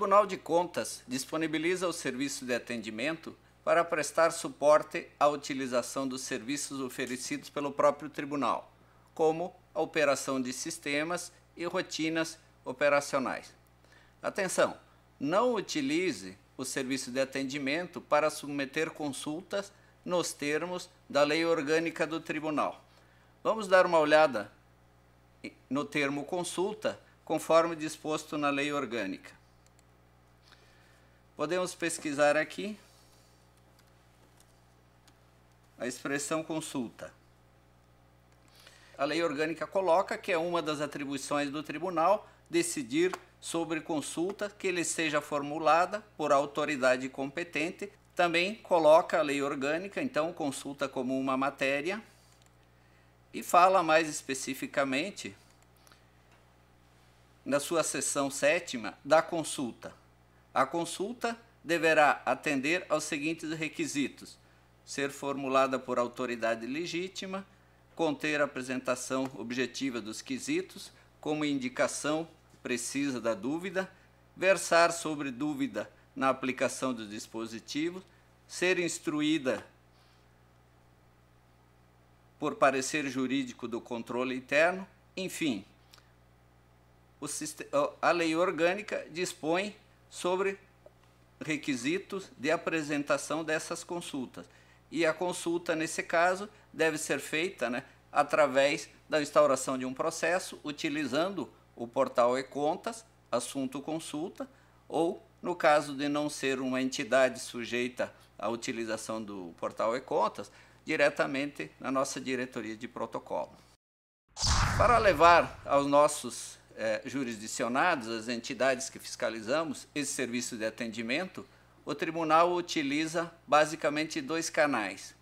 Tribunal de Contas disponibiliza o serviço de atendimento para prestar suporte à utilização dos serviços oferecidos pelo próprio tribunal, como a operação de sistemas e rotinas operacionais. Atenção! Não utilize o serviço de atendimento para submeter consultas nos termos da Lei Orgânica do Tribunal. Vamos dar uma olhada no termo consulta, conforme disposto na Lei Orgânica. Podemos pesquisar aqui a expressão consulta. A Lei Orgânica coloca que é uma das atribuições do tribunal decidir sobre consulta que lhe seja formulada por autoridade competente. Também coloca a Lei Orgânica, então, consulta como uma matéria e fala mais especificamente na sua seção 7ª da consulta. A consulta deverá atender aos seguintes requisitos: ser formulada por autoridade legítima, conter a apresentação objetiva dos quesitos, como indicação precisa da dúvida, versar sobre dúvida na aplicação dos dispositivos, ser instruída por parecer jurídico do controle interno, enfim. A Lei Orgânica dispõe sobre requisitos de apresentação dessas consultas. E a consulta, nesse caso, deve ser feita, através da instauração de um processo, utilizando o portal e-Contas, assunto consulta, ou, no caso de não ser uma entidade sujeita à utilização do portal e-Contas, diretamente na nossa diretoria de protocolo. Para levar aos nossos jurisdicionados, as entidades que fiscalizamos, esse serviço de atendimento, o tribunal utiliza basicamente dois canais.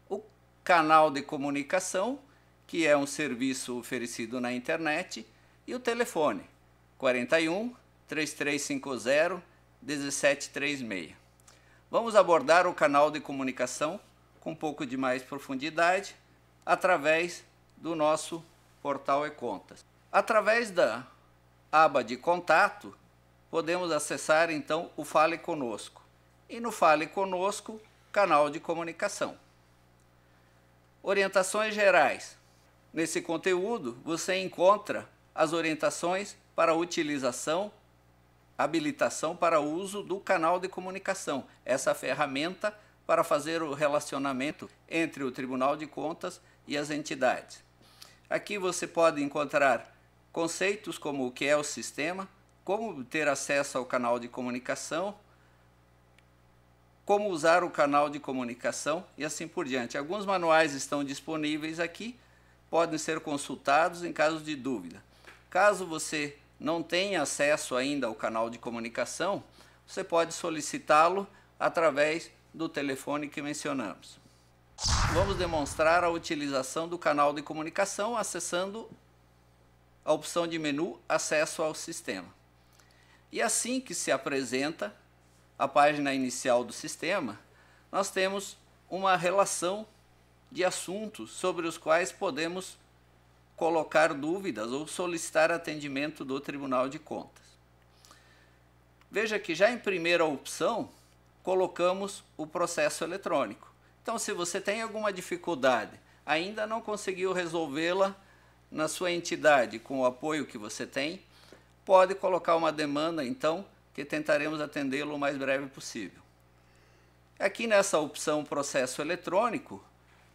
O canal de comunicação, que é um serviço oferecido na internet, e o telefone 41 3350 1736. Vamos abordar o canal de comunicação com um pouco de mais profundidade através do nosso portal e-Contas. Através da aba de contato, podemos acessar então o Fale Conosco. E no Fale Conosco, canal de comunicação. Orientações gerais. Nesse conteúdo, você encontra as orientações para a utilização, habilitação para o uso do canal de comunicação, essa ferramenta para fazer o relacionamento entre o Tribunal de Contas e as entidades. Aqui você pode encontrar conceitos como o que é o sistema, como ter acesso ao canal de comunicação, como usar o canal de comunicação e assim por diante. Alguns manuais estão disponíveis aqui, podem ser consultados em caso de dúvida. Caso você não tenha acesso ainda ao canal de comunicação, você pode solicitá-lo através do telefone que mencionamos. Vamos demonstrar a utilização do canal de comunicação acessando a opção de menu Acesso ao Sistema. E assim que se apresenta a página inicial do sistema, nós temos uma relação de assuntos sobre os quais podemos colocar dúvidas ou solicitar atendimento do Tribunal de Contas. Veja que já em primeira opção colocamos o processo eletrônico. Então, se você tem alguma dificuldade, ainda não conseguiu resolvê-la na sua entidade com o apoio que você tem, pode colocar uma demanda, então, que tentaremos atendê-lo o mais breve possível. Aqui nessa opção processo eletrônico,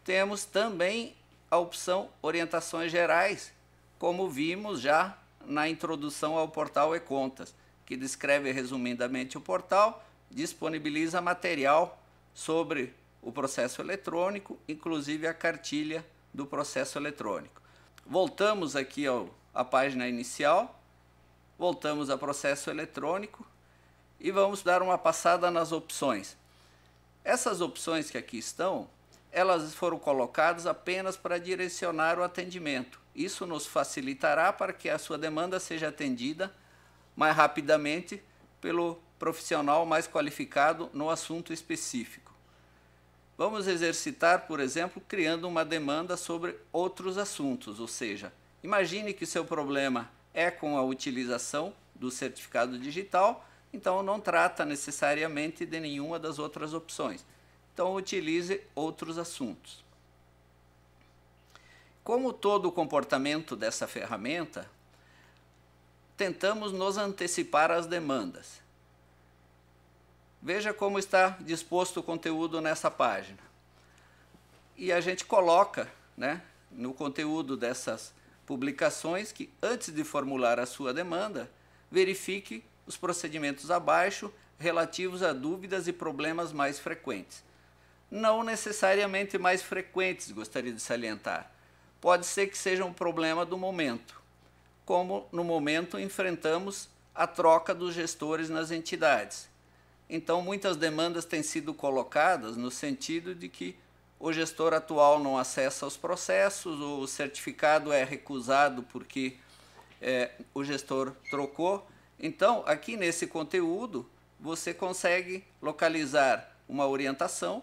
temos também a opção orientações gerais, como vimos já na introdução ao portal e-Contas, que descreve resumidamente o portal, disponibiliza material sobre o processo eletrônico, inclusive a cartilha do processo eletrônico. Voltamos aqui à página inicial, voltamos a processo eletrônico e vamos dar uma passada nas opções. Essas opções que aqui estão, elas foram colocadas apenas para direcionar o atendimento. Isso nos facilitará para que a sua demanda seja atendida mais rapidamente pelo profissional mais qualificado no assunto específico. Vamos exercitar, por exemplo, criando uma demanda sobre outros assuntos, ou seja, imagine que seu problema é com a utilização do certificado digital, então não trata necessariamente de nenhuma das outras opções. Então utilize outros assuntos. Como todo o comportamento dessa ferramenta, tentamos nos antecipar às demandas. Veja como está disposto o conteúdo nessa página. E a gente coloca, né, no conteúdo dessas publicações que, antes de formular a sua demanda, verifique os procedimentos abaixo relativos a dúvidas e problemas mais frequentes. Não necessariamente mais frequentes, gostaria de salientar. Pode ser que seja um problema do momento, como no momento enfrentamos a troca dos gestores nas entidades. Então, muitas demandas têm sido colocadas no sentido de que o gestor atual não acessa os processos, o certificado é recusado porque o gestor trocou. Então, aqui nesse conteúdo, você consegue localizar uma orientação,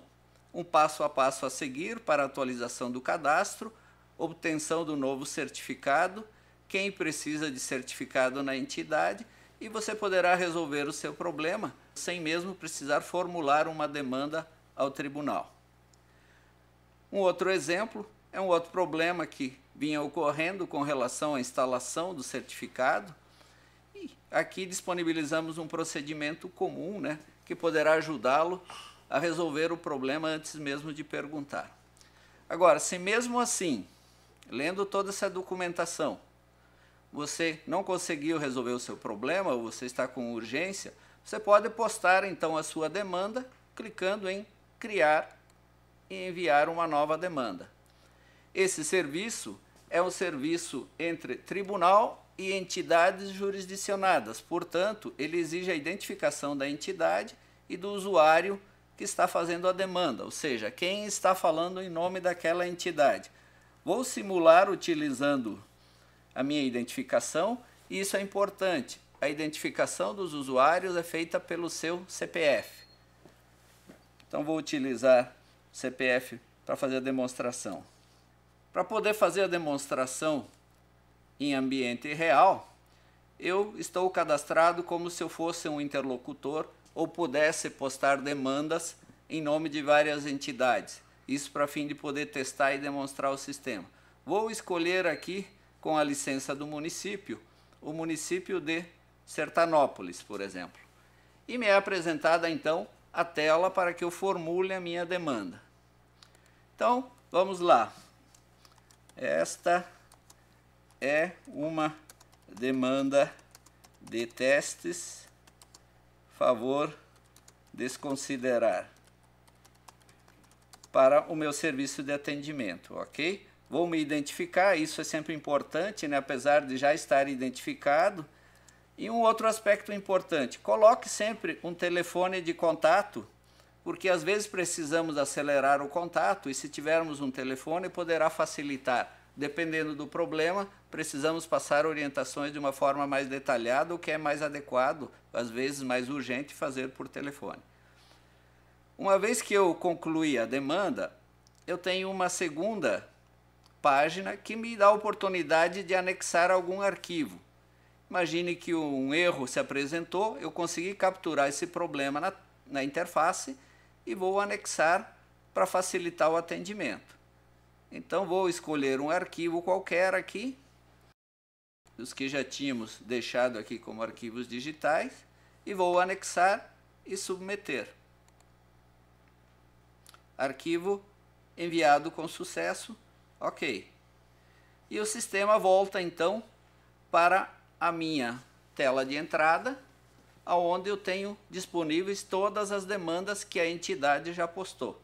um passo a passo a seguir para a atualização do cadastro, obtenção do novo certificado, quem precisa de certificado na entidade, e você poderá resolver o seu problema sem mesmo precisar formular uma demanda ao tribunal. Um outro exemplo é um outro problema que vinha ocorrendo com relação à instalação do certificado. E aqui disponibilizamos um procedimento comum, né, que poderá ajudá-lo a resolver o problema antes mesmo de perguntar. Agora, se mesmo assim, lendo toda essa documentação, você não conseguiu resolver o seu problema ou você está com urgência, você pode postar então a sua demanda clicando em criar e enviar uma nova demanda. Esse serviço é um serviço entre tribunal e entidades jurisdicionadas, portanto, ele exige a identificação da entidade e do usuário que está fazendo a demanda, ou seja, quem está falando em nome daquela entidade. Vou simular utilizando a minha identificação, e isso é importante. A identificação dos usuários é feita pelo seu CPF. Então vou utilizar o CPF para fazer a demonstração. Para poder fazer a demonstração em ambiente real, eu estou cadastrado como se eu fosse um interlocutor ou pudesse postar demandas em nome de várias entidades. Isso para fim de poder testar e demonstrar o sistema. Vou escolher aqui, com a licença do município, o município de Sertanópolis, por exemplo. E me é apresentada então a tela para que eu formule a minha demanda. Então, vamos lá. Esta é uma demanda de testes, favor desconsiderar, para o meu serviço de atendimento, ok? Vou me identificar, isso é sempre importante, né? Apesar de já estar identificado. E um outro aspecto importante, coloque sempre um telefone de contato, porque às vezes precisamos acelerar o contato e se tivermos um telefone poderá facilitar. Dependendo do problema, precisamos passar orientações de uma forma mais detalhada, o que é mais adequado, às vezes mais urgente, fazer por telefone. Uma vez que eu concluí a demanda, eu tenho uma segunda página que me dá a oportunidade de anexar algum arquivo. Imagine que um erro se apresentou, eu consegui capturar esse problema na interface e vou anexar para facilitar o atendimento. Então vou escolher um arquivo qualquer aqui, os que já tínhamos deixado aqui como arquivos digitais, e vou anexar e submeter. Arquivo enviado com sucesso, ok. E o sistema volta então para a minha tela de entrada, onde eu tenho disponíveis todas as demandas que a entidade já postou.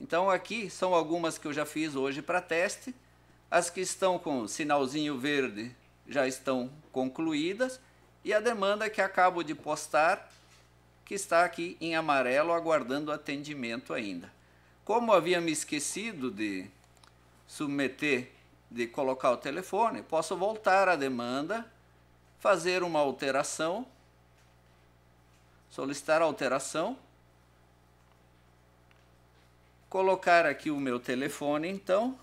Então aqui são algumas que eu já fiz hoje para teste, as que estão com sinalzinho verde já estão concluídas, e a demanda que acabo de postar, que está aqui em amarelo aguardando atendimento ainda. Como havia me esquecido de submeter, de colocar o telefone, posso voltar à demanda, fazer uma alteração, solicitar a alteração, colocar aqui o meu telefone então,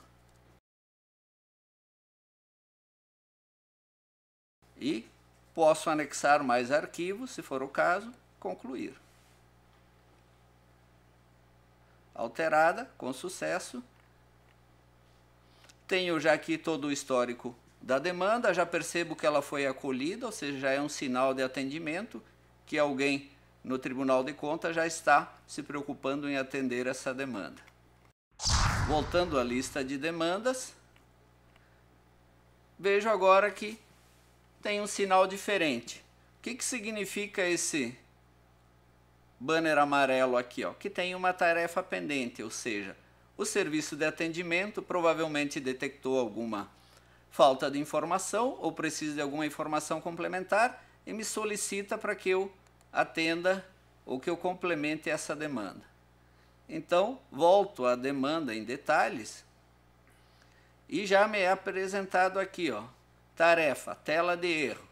e Posso anexar mais arquivos, se for o caso, concluir. Alterada, com sucesso. Tenho já aqui todo o histórico da demanda, já percebo que ela foi acolhida, ou seja, já é um sinal de atendimento, que alguém no Tribunal de Contas já está se preocupando em atender essa demanda. Voltando à lista de demandas, vejo agora que tem um sinal diferente. O que significa esse banner amarelo aqui? Que tem uma tarefa pendente, ou seja, o serviço de atendimento provavelmente detectou alguma falta de informação ou precisa de alguma informação complementar e me solicita para que eu atenda ou que eu complemente essa demanda. Então, volto à demanda em detalhes e já me é apresentado aqui, tarefa, tela de erro,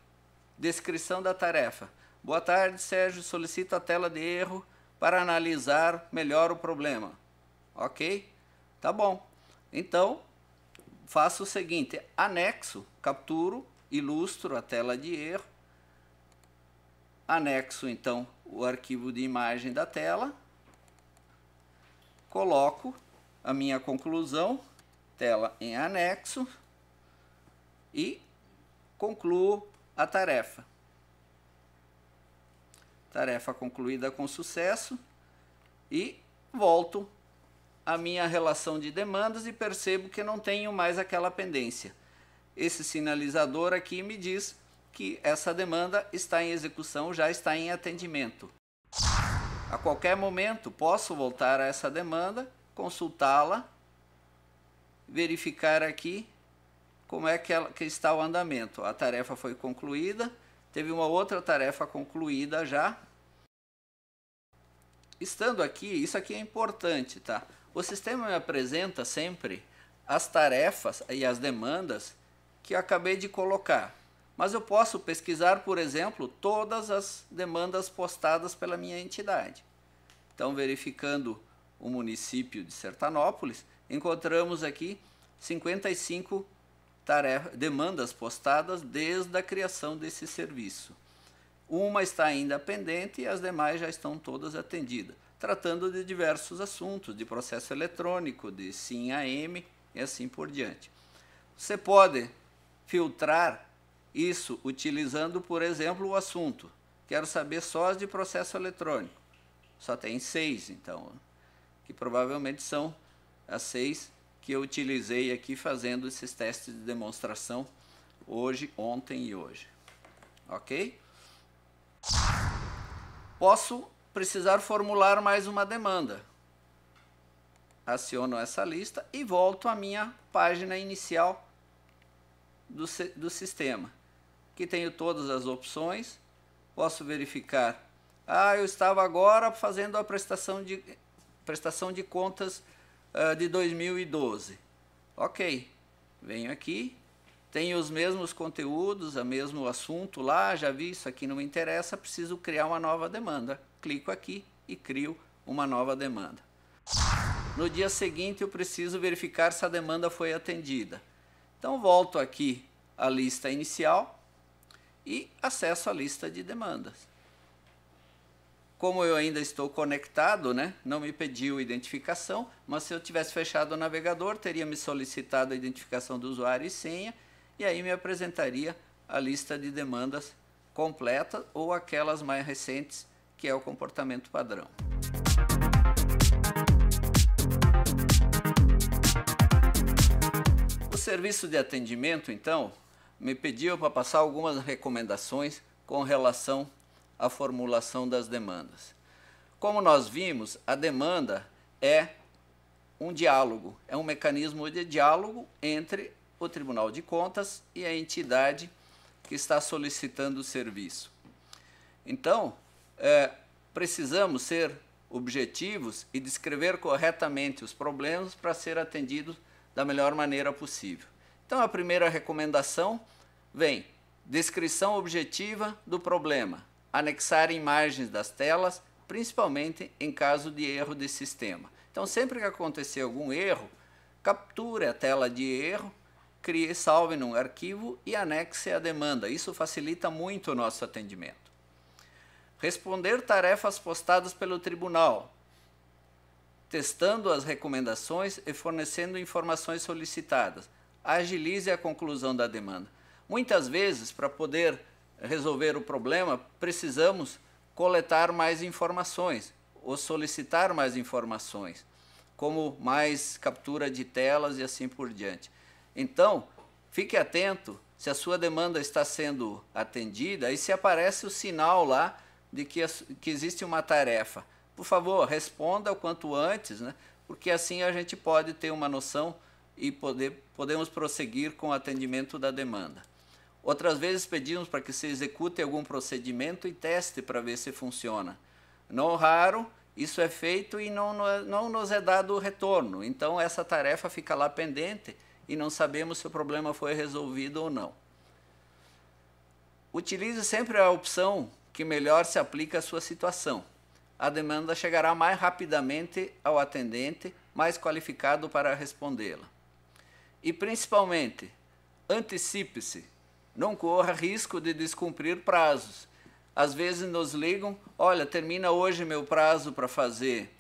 descrição da tarefa. Boa tarde, Sérgio, solicito a tela de erro para analisar melhor o problema. Ok? Tá bom. Então, faço o seguinte, anexo, capturo, ilustro a tela de erro, anexo então o arquivo de imagem da tela, coloco a minha conclusão, tela em anexo, e concluo a tarefa. Tarefa concluída com sucesso e volto à minha relação de demandas e percebo que não tenho mais aquela pendência. Esse sinalizador aqui me diz que essa demanda está em execução, já está em atendimento. A qualquer momento posso voltar a essa demanda, consultá-la, verificar aqui como é que está o andamento. A tarefa foi concluída, teve uma outra tarefa concluída já. Estando aqui, isso aqui é importante, tá? O sistema me apresenta sempre as tarefas e as demandas que eu acabei de colocar. Mas eu posso pesquisar, por exemplo, todas as demandas postadas pela minha entidade. Então, verificando o município de Sertanópolis, encontramos aqui 55 demandas postadas desde a criação desse serviço. Uma está ainda pendente e as demais já estão todas atendidas, tratando de diversos assuntos, de processo eletrônico, de SIM-AM e assim por diante. Você pode filtrar isso utilizando, por exemplo, o assunto. Quero saber só as de processo eletrônico. Só tem 6, então, que provavelmente são as 6 que eu utilizei aqui fazendo esses testes de demonstração hoje, ontem e hoje. Ok? Posso precisar formular mais uma demanda. Aciono essa lista e volto à minha página inicial do sistema. Aqui tenho todas as opções. Posso verificar. Eu estava agora fazendo a prestação de contas de 2012. Ok, venho aqui, tenho os mesmos conteúdos, o mesmo assunto lá, já vi, isso aqui não me interessa, preciso criar uma nova demanda. Clico aqui e crio uma nova demanda. No dia seguinte eu preciso verificar se a demanda foi atendida. Então volto aqui à lista inicial e acesso a lista de demandas. Como eu ainda estou conectado, não me pediu identificação, mas se eu tivesse fechado o navegador, teria me solicitado a identificação do usuário e senha, e aí me apresentaria a lista de demandas completa ou aquelas mais recentes, que é o comportamento padrão. O serviço de atendimento, então, me pediu para passar algumas recomendações com relação à formulação das demandas. Como nós vimos, a demanda é um diálogo, é um mecanismo de diálogo entre o Tribunal de Contas e a entidade que está solicitando o serviço. Então, precisamos ser objetivos e descrever corretamente os problemas para ser atendidos da melhor maneira possível. Então, a primeira recomendação vem: descrição objetiva do problema, anexar imagens das telas, principalmente em caso de erro de sistema. Então, sempre que acontecer algum erro, capture a tela de erro, crie, salve num arquivo e anexe a demanda. Isso facilita muito o nosso atendimento. Responder tarefas postadas pelo tribunal, testando as recomendações e fornecendo informações solicitadas. Agilize a conclusão da demanda. Muitas vezes, para poder resolver o problema, precisamos coletar mais informações ou solicitar mais informações, como mais captura de telas e assim por diante. Então, fique atento se a sua demanda está sendo atendida e se aparece o sinal lá de que existe uma tarefa. Por favor, responda o quanto antes, né? Porque assim a gente pode ter uma noção e podemos prosseguir com o atendimento da demanda. Outras vezes pedimos para que se execute algum procedimento e teste para ver se funciona. Não raro, isso é feito e não nos é dado o retorno. Então essa tarefa fica lá pendente e não sabemos se o problema foi resolvido ou não. Utilize sempre a opção que melhor se aplica à sua situação. A demanda chegará mais rapidamente ao atendente, mais qualificado para respondê-la. E principalmente, antecipe-se, não corra risco de descumprir prazos. Às vezes nos ligam, olha, termina hoje meu prazo para fazer,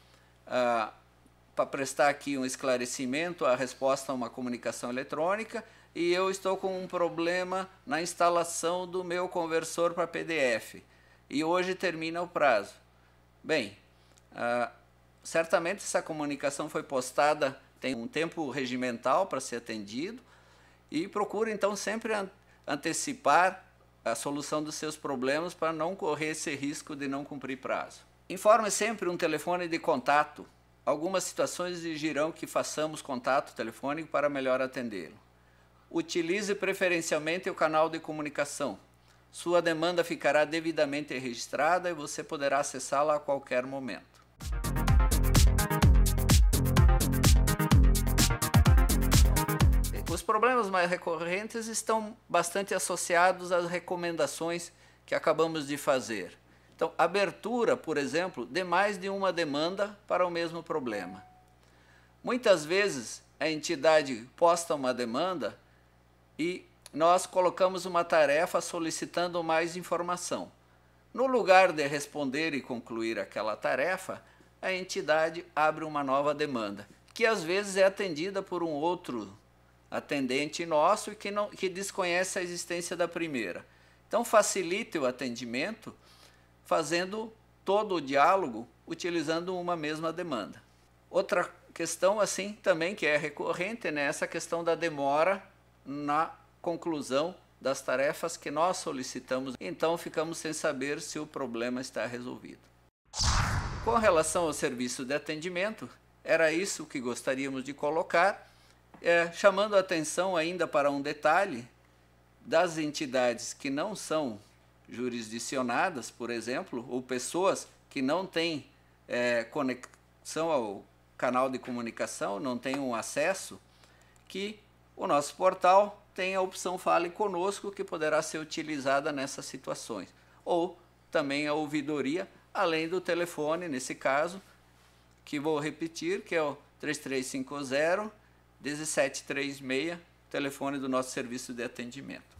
para prestar aqui um esclarecimento, a resposta a uma comunicação eletrônica, e eu estou com um problema na instalação do meu conversor para PDF. E hoje termina o prazo. Bem, certamente essa comunicação foi postada, tem um tempo regimental para ser atendido, e procure então sempre antecipar a solução dos seus problemas para não correr esse risco de não cumprir prazo. Informe sempre um telefone de contato. Algumas situações exigirão que façamos contato telefônico para melhor atendê-lo. Utilize preferencialmente o canal de comunicação. Sua demanda ficará devidamente registrada e você poderá acessá-la a qualquer momento. Os problemas mais recorrentes estão bastante associados às recomendações que acabamos de fazer. Então, abertura, por exemplo, de mais de uma demanda para o mesmo problema. Muitas vezes a entidade posta uma demanda e nós colocamos uma tarefa solicitando mais informação. No lugar de responder e concluir aquela tarefa, a entidade abre uma nova demanda, que às vezes é atendida por um outro atendente nosso e que desconhece a existência da primeira. Então facilite o atendimento fazendo todo o diálogo utilizando uma mesma demanda. Outra questão assim também que é recorrente, né, essa questão da demora na conclusão das tarefas que nós solicitamos, então ficamos sem saber se o problema está resolvido. Com relação ao serviço de atendimento, era isso que gostaríamos de colocar, chamando a atenção ainda para um detalhe das entidades que não são jurisdicionadas, por exemplo, ou pessoas que não têm conexão ao canal de comunicação, não têm um acesso, que o nosso portal tem a opção Fale Conosco, que poderá ser utilizada nessas situações. Ou também a ouvidoria, além do telefone, nesse caso, que vou repetir, que é o 3350-1736, telefone do nosso serviço de atendimento.